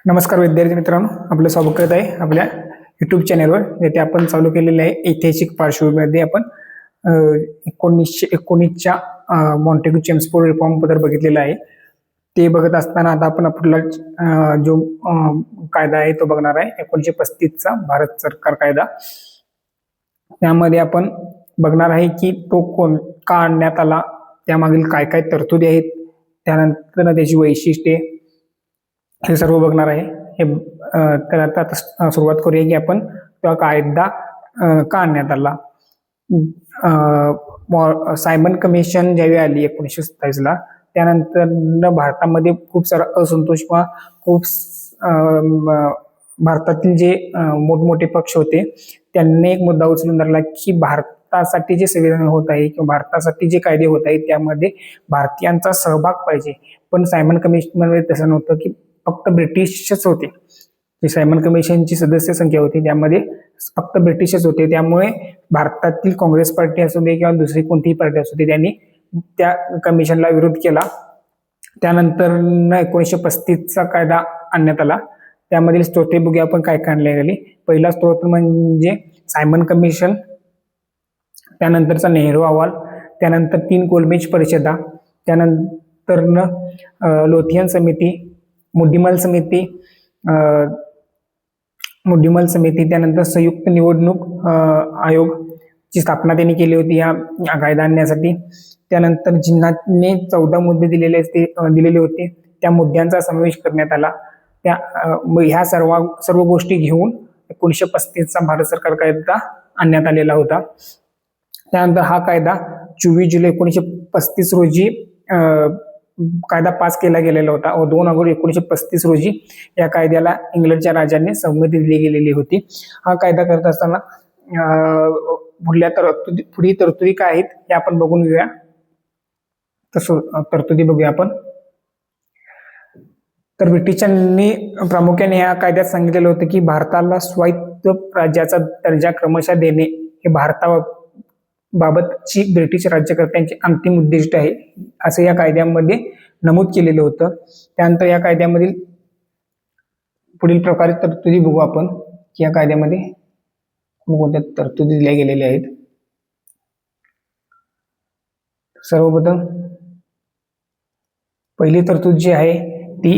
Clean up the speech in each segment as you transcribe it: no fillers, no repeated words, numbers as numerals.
नमस्कार विद्यार्थी मित्रांनो, आपलं स्वागत करत आहे आपल्या युट्यूब चॅनलवर. येथे आपण चालू केलेले आहे ऐतिहासिक पार्श्वभूमीमध्ये आपण 1919च्या मॉन्टेग्यू चेम्स्फोर्ड रिफॉर्म पत्र बघितलेलं आहे. ते बघत असताना आता आपण आपला जो कायदा आहे तो बघणार आहे, 1935चा भारत सरकार कायदा. त्यामध्ये आपण बघणार आहे की तो का आणण्यात आला, त्यामागील काय काय तरतुदी आहेत, त्यानंतर त्याची वैशिष्ट्ये, हे सर्व बघणार आहे. तर आता सुरुवात करूया की आपण तो कायदा का आणण्यात आला. सायमन कमिशन ज्यावेळी आली 1927ला, त्यानंतर भारतामध्ये खूप सारा असंतोष किंवा खूप भारतातील जे मोठमोठे पक्ष होते त्यांनी एक मुद्दा उचलून धरला की भारतासाठी जे संविधान होत आहे किंवा भारतासाठी जे कायदे होत आहेत त्यामध्ये भारतीयांचा सहभाग पाहिजे. पण सायमन कमिशन मध्ये तसं नव्हतं की फक्त ब्रिटिशच होते. जी सायमन कमिशनची सदस्य संख्या होती त्यामध्ये फक्त ब्रिटिशच होते. त्यामुळे भारतातील काँग्रेस पार्टी असू दे किंवा दुसरी कोणतीही पार्टी असू दे त्यांनी त्या कमिशनला विरोध केला. त्यानंतर 1935चा कायदा आणण्यात आला. त्यामधील स्त्रोते बघूया आपण काय काय आणले गेले. पहिला स्त्रोत म्हणजे सायमन कमिशन, त्यानंतरचा नेहरू अहवाल, त्यानंतर 3 गोलमेज परिषदा, त्यानंतर लोथियन समिती, मुड्डीमल समिती, त्यानंतर संयुक्त निवडणूक आयोग ची स्थापना त्यांनी केली होती या कायदा आणण्यासाठी. त्यानंतर जिन्नाने 14 मुद्दे दिलेले होते, त्या मुद्द्यांचा समावेश करण्यात आला. ह्या सर्व गोष्टी घेऊन 1935चा भारत सरकार कायदा आणण्यात आलेला होता. त्यानंतर हा कायदा 24 जुलै 1935 रोजी कायदा पास केला गेलेला होता व 2 ऑगस्ट 1935 रोजी या कायद्याला इंग्लंडच्या राजाने संमती दिली गेलेली होती. हा कायदा करत असताना पुढील तरतुदी काय आहेत हे आपण बघून घेऊया. तरतुदी बघूया आपण. तर ब्रिटिशांनी प्रामुख्याने या कायद्यात सांगितलेलं होतं की भारताला स्वायत्त राज्याचा दर्जा क्रमशः देणे हे भारताबाबतची ब्रिटिश राज्यकर्त्यांचे अंतिम उद्दिष्ट आहे, असं या कायद्यामध्ये नमूद केलेलं होतं. त्यानंतर या कायद्यामधील पुढील प्रकारे तरतुदी बघू आपण की या कायद्यामध्ये कोणत्या तरतुदी दिल्या गेलेल्या आहेत. सर्वप्रथम पहिली तरतूद जी आहे ती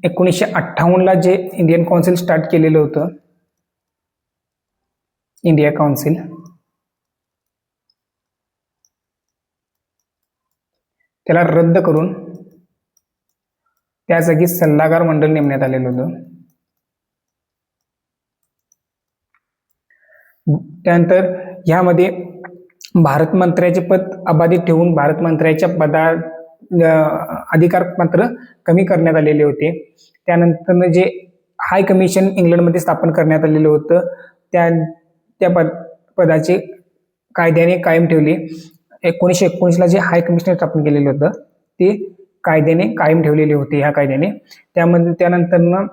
1958ला जे इंडियन काउन्सिल स्टार्ट केलेलं होतं, इंडिया काउन्सिल, त्याला रद्द करून त्या जागी सल्लागार मंडळ नेमण्यात आलेलं होतं. त्यानंतर ह्यामध्ये भारत मंत्र्याचे पद अबाधित ठेवून भारत मंत्र्याच्या अधिकार मात्र कमी करण्यात आलेले होते. त्यानंतर जे हाय कमिशन इंग्लंडमध्ये स्थापन करण्यात आलेलं होतं त्या पदाचे कायद्याने कायम ठेवले. 1919ला जे हाय कमिशनर स्थापन केलेलं होतं ते कायद्याने कायम ठेवलेले होते ह्या कायद्याने. त्यानंतर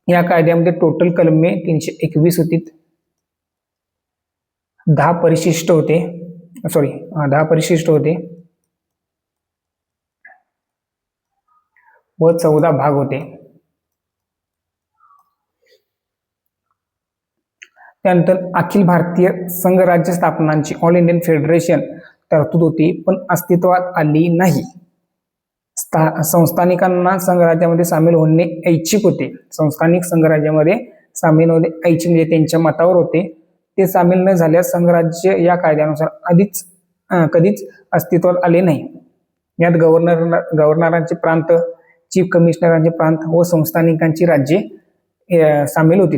या कायद्यामध्ये टोटल कलमे 321 होती, 10 परिशिष्ट होते व 14 भाग होते. त्यानंतर अखिल भारतीय संघ राज्य स्थापनांची ऑल इंडियन फेडरेशन तरतूद होती पण अस्तित्वात आली नाही. संस्थानिकांना संघराज्यामध्ये सामील होणे ऐच्छिक होते. संस्थानिक संघराज्यामध्ये सामील होणे ऐच्छिक म्हणजे त्यांच्या मतावर होते. ते सामील न झाल्यास संघराज्य या कायद्यानुसार कधीच अस्तित्वात आले नाही. यात गव्हर्नरांचे प्रांत, चीफ कमिशनरांचे प्रांत व संस्थानिकांची राज्ये सामील होती.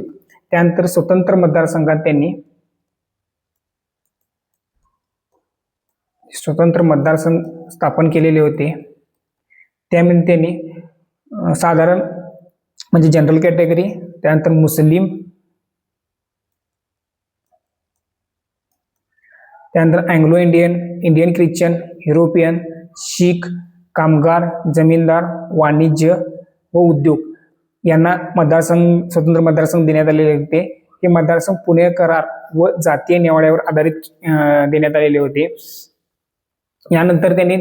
त्यानंतर स्वतंत्र मतदारसंघात त्यांनी स्वतंत्र मतदारसंघ स्थापन केलेले होते. त्यामध्ये त्यांनी साधारण म्हणजे जनरल कॅटेगरी, त्यानंतर मुस्लिम, त्यानंतर Anglo Indian, Indian Christian, European, शीख, कामगार, जमीनदार, वाणिज्य व उद्योग यांना स्वतंत्र मतदारसंघ देण्यात आलेले होते. हे मतदारसंघ पुणे करार व जातीय निवाड्यावर आधारित देण्यात आलेले होते. यानंतर त्यांनी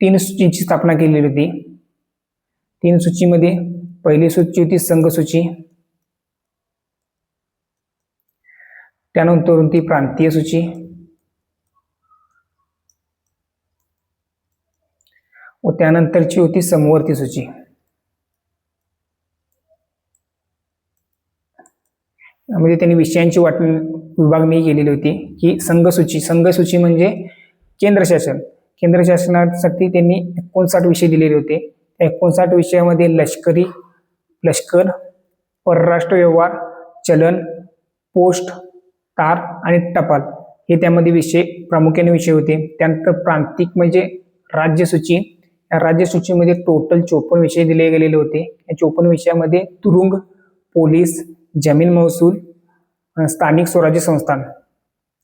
3 सूचीची स्थापना केलेली होती. 3 सूचीमध्ये पहिली सूची होती संघ सूची, त्यानंतर होती प्रांतीय सूची व त्यानंतरची होती समवर्ती सूची. म्हणजे त्यांनी विषयांची विभागणी केलेली होती की संघ सूची म्हणजे केंद्र शासन. केंद्र शासनासाठी त्यांनी 59 विषय दिलेले होते. त्या 59 विषयामध्ये लष्कर, परराष्ट्र व्यवहार, चलन, पोस्ट, तार आणि टपाल हे त्यामध्ये विषय प्रामुख्याने विषय होते. त्यानंतर प्रांतिक म्हणजे राज्यसूची. या राज्यसूचीमध्ये टोटल 54 विषय दिले गेलेले होते. या 54 विषयामध्ये तुरुंग, पोलीस, जमीन महसूल, स्थानिक स्वराज्य संस्थान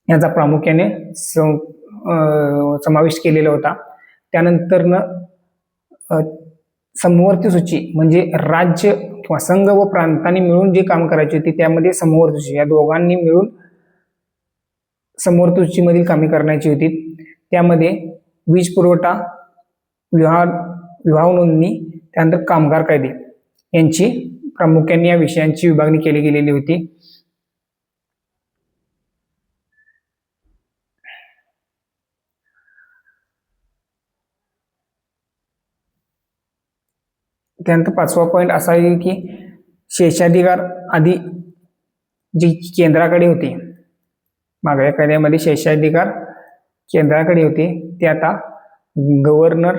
याचा प्रामुख्याने समावेश केलेला होता. त्यानंतर समवर्ती सूची म्हणजे राज्य किंवा संघ व प्रांतांनी मिळून जे काम करायचे होते त्यामध्ये समवर्ती सूची, या दोघांनी मिळून समवर्ती सूचीमधील कामे करण्याची होती. त्यामध्ये वीज पुरवठा, विवाह नोंदणी, त्यानंतर कामगार कायदे यांची प्रामुख्याने या विषयांची विभागणी केली गेलेली होती. त्यानंतर 5वा पॉईंट असा आहे की शेषाधिकार आधी जी केंद्राकडे होते, मागल्या कायद्यामध्ये शेषाधिकार केंद्राकडे होते ते आता गव्हर्नर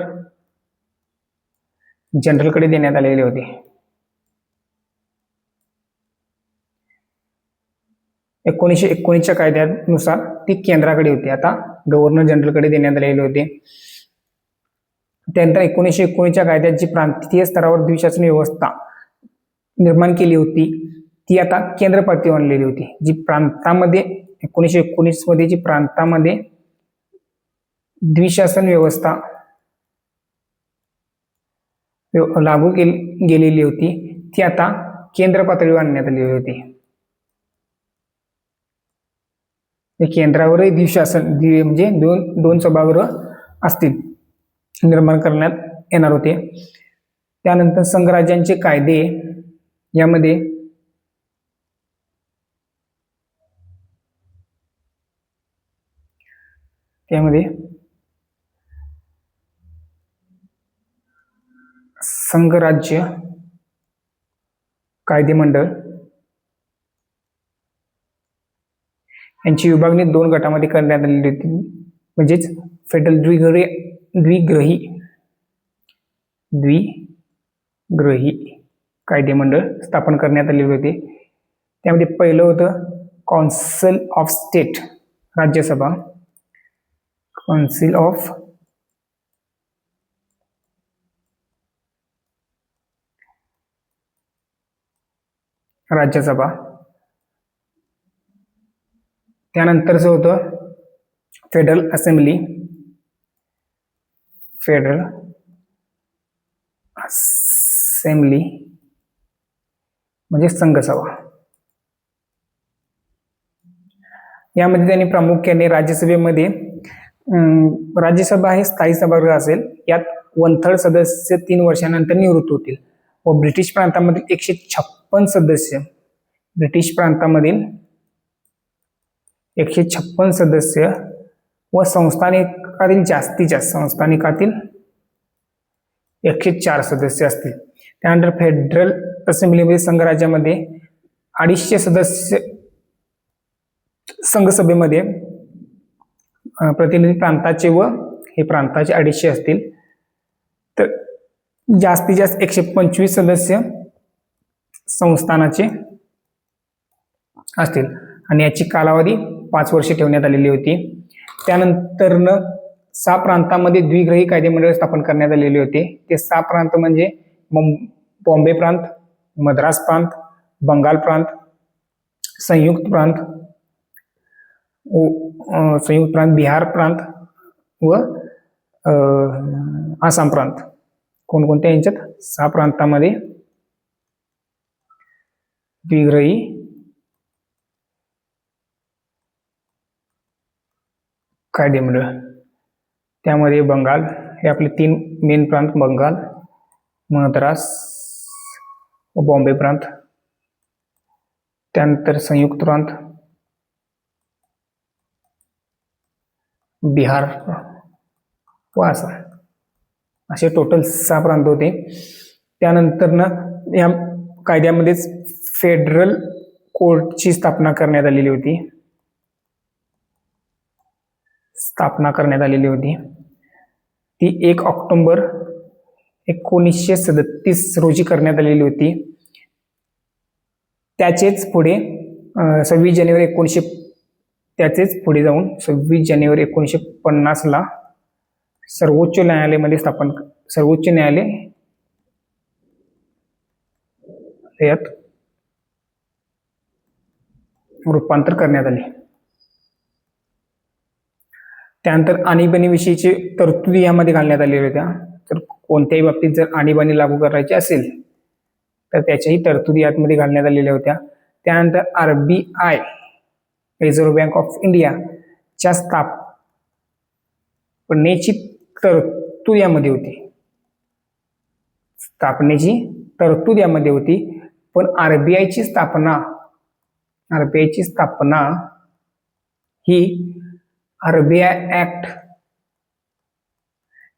जनरलकडे देण्यात आलेले होते. एकोणीसशे 1919च्या कायद्यानुसार ती केंद्राकडे होती, आता गव्हर्नर जनरलकडे देण्यात आलेले होते. त्यानंतर 1919च्या कायद्यात जी प्रांतीय स्तरावर द्विशासन व्यवस्था निर्माण केली होती ती आता केंद्र पातळीवर आणलेली होती. जी प्रांतामध्ये 1919 मध्ये जी प्रांतामध्ये द्विशासन व्यवस्था लागू गेलेली होती ती आता केंद्र पातळीवर आणण्यात आलेली होती. केंद्रावरही द्विशासन म्हणजे दोन सभागृह असतील निर्माण करण्यात येणार होते. त्यानंतर संघराज्यांचे कायदे यामध्ये संघराज्य कायदेमंडळ यांची विभागणी 2 गटामध्ये करण्यात आलेली होती. म्हणजेच फेडरल द्विग्रही कायदेमंडळ स्थापन करण्यात आलेले होते. त्यामध्ये पहिलं होतं council of state, Rajya Sabha, council of Rajya Sabha. त्यानंतरचं होतं फेडरल असेंब्ली म्हणजे संघसभा. यामध्ये त्यांनी प्रामुख्याने राज्यसभेमध्ये राज्यसभा हे स्थायी सभागृह असेल, यात 1/3 सदस्य 3 वर्षानंतर निवृत्त होतील व ब्रिटिश प्रांतामधील 156 सदस्य व संस्थानिकातील जास्तीत जास्त 104 सदस्य असतील. त्यानंतर फेडरल असेंब्लीमध्ये संघराज्यामध्ये 250 सदस्य संघसभेमध्ये प्रतिनिधी प्रांताचे व हे प्रांताचे 250 असतील. तर जास्तीत जास्त 125 सदस्य संस्थानाचे असतील आणि याची कालावधी 5 वर्षे ठेवण्यात आलेली होती. त्यानंतर 6 प्रांतांमध्ये द्विग्रही कायदेमंडळ स्थापन करण्यात आलेले होते. ते 6 प्रांत म्हणजे बॉम्बे प्रांत, मद्रास प्रांत, बंगाल प्रांत, संयुक्त प्रांत, बिहार प्रांत व आसाम प्रांत. कोणकोणत्या यांच्यात 6 प्रांतांमध्ये द्विग्रही कायदेमंडळ. त्यामध्ये बंगाल हे आपले 3 मेन प्रांत, बंगाल, मद्रास व बॉम्बे प्रांत, त्यानंतर संयुक्त प्रांत, बिहार व आसाम, असे टोटल 6 प्रांत होते. त्यानंतर ना या कायद्यामध्येच फेडरल कोर्टची स्थापना करण्यात आलेली होती. ती 1 ऑक्टोबर 1937 रोजी करण्यात आलेली होती. त्याचेच पुढे 26 जानेवारी 1950 ला सर्वोच्च न्यायालय यात रूपांतर करण्यात आले. त्यानंतर आणीबाणीविषयीची तरतुदी यामध्ये घालण्यात आलेल्या होत्या. तर कोणत्याही बाबतीत जर आणीबाणी लागू करायची असेल तर त्याच्याही तरतुदी यामध्ये घालण्यात आलेल्या होत्या. त्यानंतर RBI reserve bank of India च्या स्थापनेची तरतूद यामध्ये होती. पण RBIची स्थापना ही RBI ऍक्ट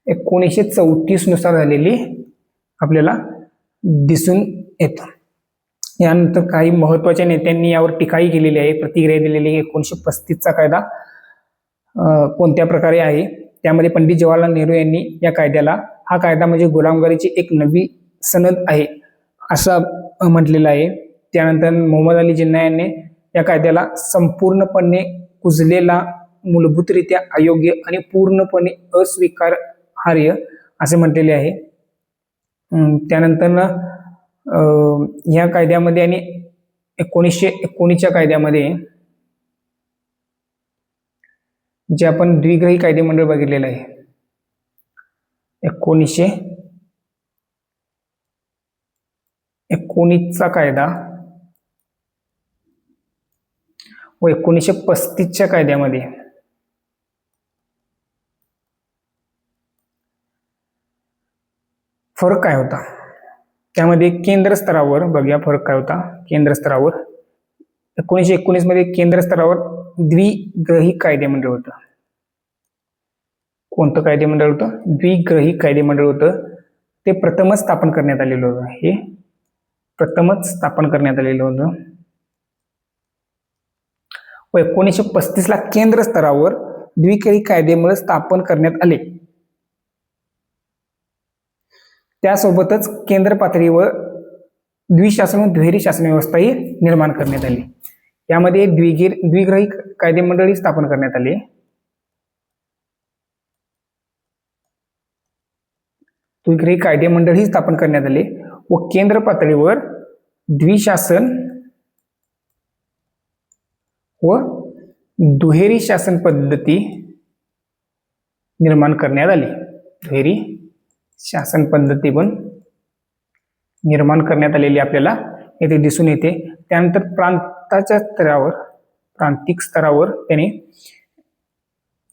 1934 नुसार झालेली आपल्याला दिसून येतं. यानंतर काही महत्वाच्या नेत्यांनी यावर टीकाही केलेली आहे, प्रतिक्रिया दिलेली आहे. 1935 चा कायदा कोणत्या प्रकारे आहे, त्यामध्ये पंडित जवाहरलाल नेहरू यांनी या कायद्याला, हा कायदा म्हणजे गुलामगिरीची एक नवी सनद आहे असं म्हटलेलं आहे. त्यानंतर मोहम्मद अली जिन्ना यांनी या कायद्याला संपूर्णपणे कुजलेला, मूलभूतरित्या अयोग्य आणि पूर्णपणे अस्वीकार्य असे म्हटलेले आहे. त्यानंतर या कायद्यामध्ये आणि 1919च्या कायद्यामध्ये जे आपण द्विग्रही कायदे मंडळ बघितलेलं आहे, 1919चा कायदा व 1935च्या कायद्यामध्ये फरक काय होता, त्यामध्ये केंद्र स्तरावर बघूया फरक काय होता. केंद्र स्तरावर 1919 मध्ये केंद्र स्तरावर द्विग्रही कायदेमंडळ होतं. कोणतं कायदेमंडळ होतं? द्विग्रही कायदेमंडळ होतं. ते प्रथमच स्थापन करण्यात आलेलं होतं. व 1935 ला केंद्र स्तरावर द्विग्रही कायदेमंडळ स्थापन करण्यात आले. त्यासोबतच केंद्र पातळीवर द्विशासन व दुहेरी शासन व्यवस्थाही निर्माण करण्यात आली. यामध्ये द्विग्रही कायदेमंडळी स्थापन करण्यात आले. व केंद्र पातळीवर द्विशासन व दुहेरी शासन पद्धती निर्माण करण्यात आली. दुहेरी शासन पद्धती पण निर्माण करण्यात आलेली आपल्याला येथे दिसून येते. त्यानंतर प्रांतिक स्तरावर त्याने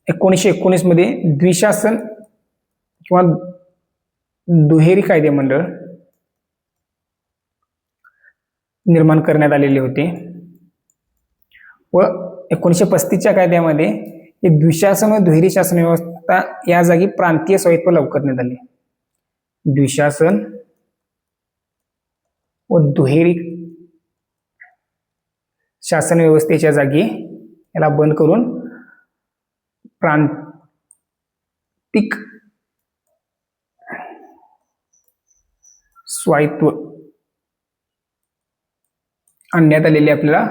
1919 मध्ये द्विशासन किंवा दुहेरी कायदेमंडळ निर्माण करण्यात आलेले होते. व 1935च्या कायद्यामध्ये द्विशासन व दुहेरी शासन व्यवस्था या जागी प्रांतीय स्वायत्त लागू करण्यात आली. द्विशासन व दुहेरी शासन व्यवस्थेच्या जागी याला बंद करून प्रांतिक स्वायत्व आणण्यात आलेले आपल्याला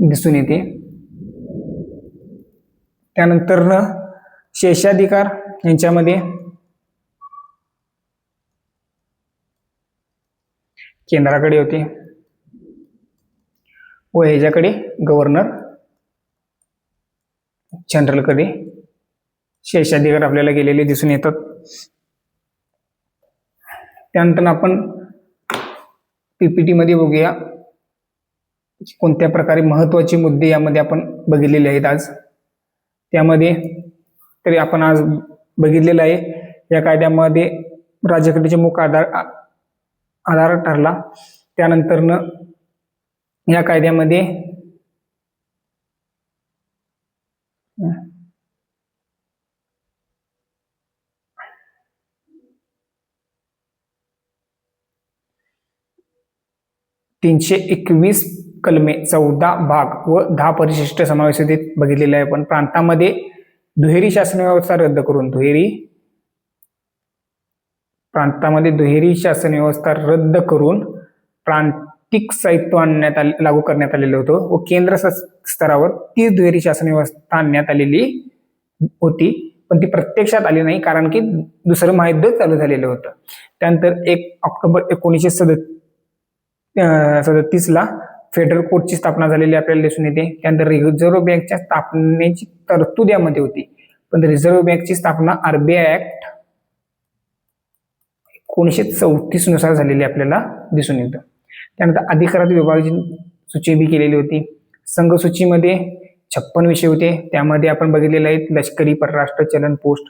दिसून येते. त्यानंतर शेषाधिकार यांच्यामध्ये केंद्राकडे होते व ह्याच्याकडे गव्हर्नर जनरलकडे शेषाधिकार आपल्याला गेलेले दिसून येतात. त्यानंतर आपण पीपीटी मध्ये बघूया कोणत्या प्रकारे महत्वाचे मुद्दे यामध्ये आपण बघितलेले आहेत आज. त्यामध्ये तरी आपण आज बघितलेलं आहे या कायद्यामध्ये राज्यघटनेचे मुख्य आधार ठरला. त्यानंतरनं या कायद्यामध्ये 321 कलमे, 14 भाग व 10 परिशिष्ट समावेशित बघितलेले आहे. पण प्रांतामध्ये दुहेरी शासन व्यवस्था रद्द करून दुहेरी शासन व्यवस्था रद्द करून प्रांतिक स्थायित्व लागू करण्यात आलेलं होतं व केंद्र स्तरावर तीच दुहेरी शासन व्यवस्था आणण्यात आलेली होती, पण ती प्रत्यक्षात आली नाही कारण की दुसरं महायुद्ध चालू झालेलं होतं. त्यानंतर 1 ऑक्टोबर 1937 ला फेडरल कोर्टची स्थापना झालेली आपल्याला दिसून येते. त्यानंतर रिझर्व्ह बँकच्या स्थापनेची तरतूद यामध्ये होती, पण रिझर्व्ह बँकची स्थापना RBI ऍक्ट 1934 नुसार झालेली आपल्याला दिसून येतं. त्यानंतर अधिकारात विभागाची सूची बी केलेली होती. संघ सूचीमध्ये 56 विषय होते, त्यामध्ये आपण बघितलेले आहेत लष्करी, परराष्ट्र, चलन, पोस्ट.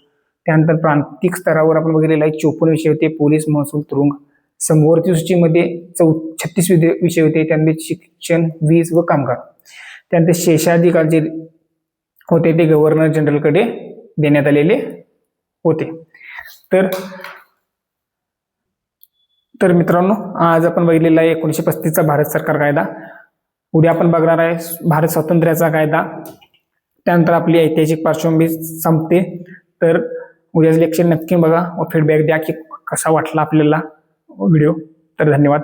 त्यानंतर प्रांतिक स्तरावर आपण बघितलेले आहे 54 विषय होते, पोलीस, महसूल, तुरुंग. समवर्ती सूचीमध्ये 36 विषय होते, त्यामध्ये शिक्षण, वीज व कामगार. त्यानंतर शेषाधिकार जे होते ते गव्हर्नर जनरलकडे देण्यात आलेले होते. तर मित्रांनो, आज आपण बघितलेला आहे 1935चा भारत सरकार कायदा. उद्या आपण बघणार आहे भारत स्वातंत्र्याचा कायदा. त्यानंतर आपली ऐतिहासिक पार्श्वभूमी संपते. तर उद्याचं लेक्चर नक्की बघा व फीडबॅक द्या की कसा वाटला आपल्याला व्हिडिओ. तर धन्यवाद.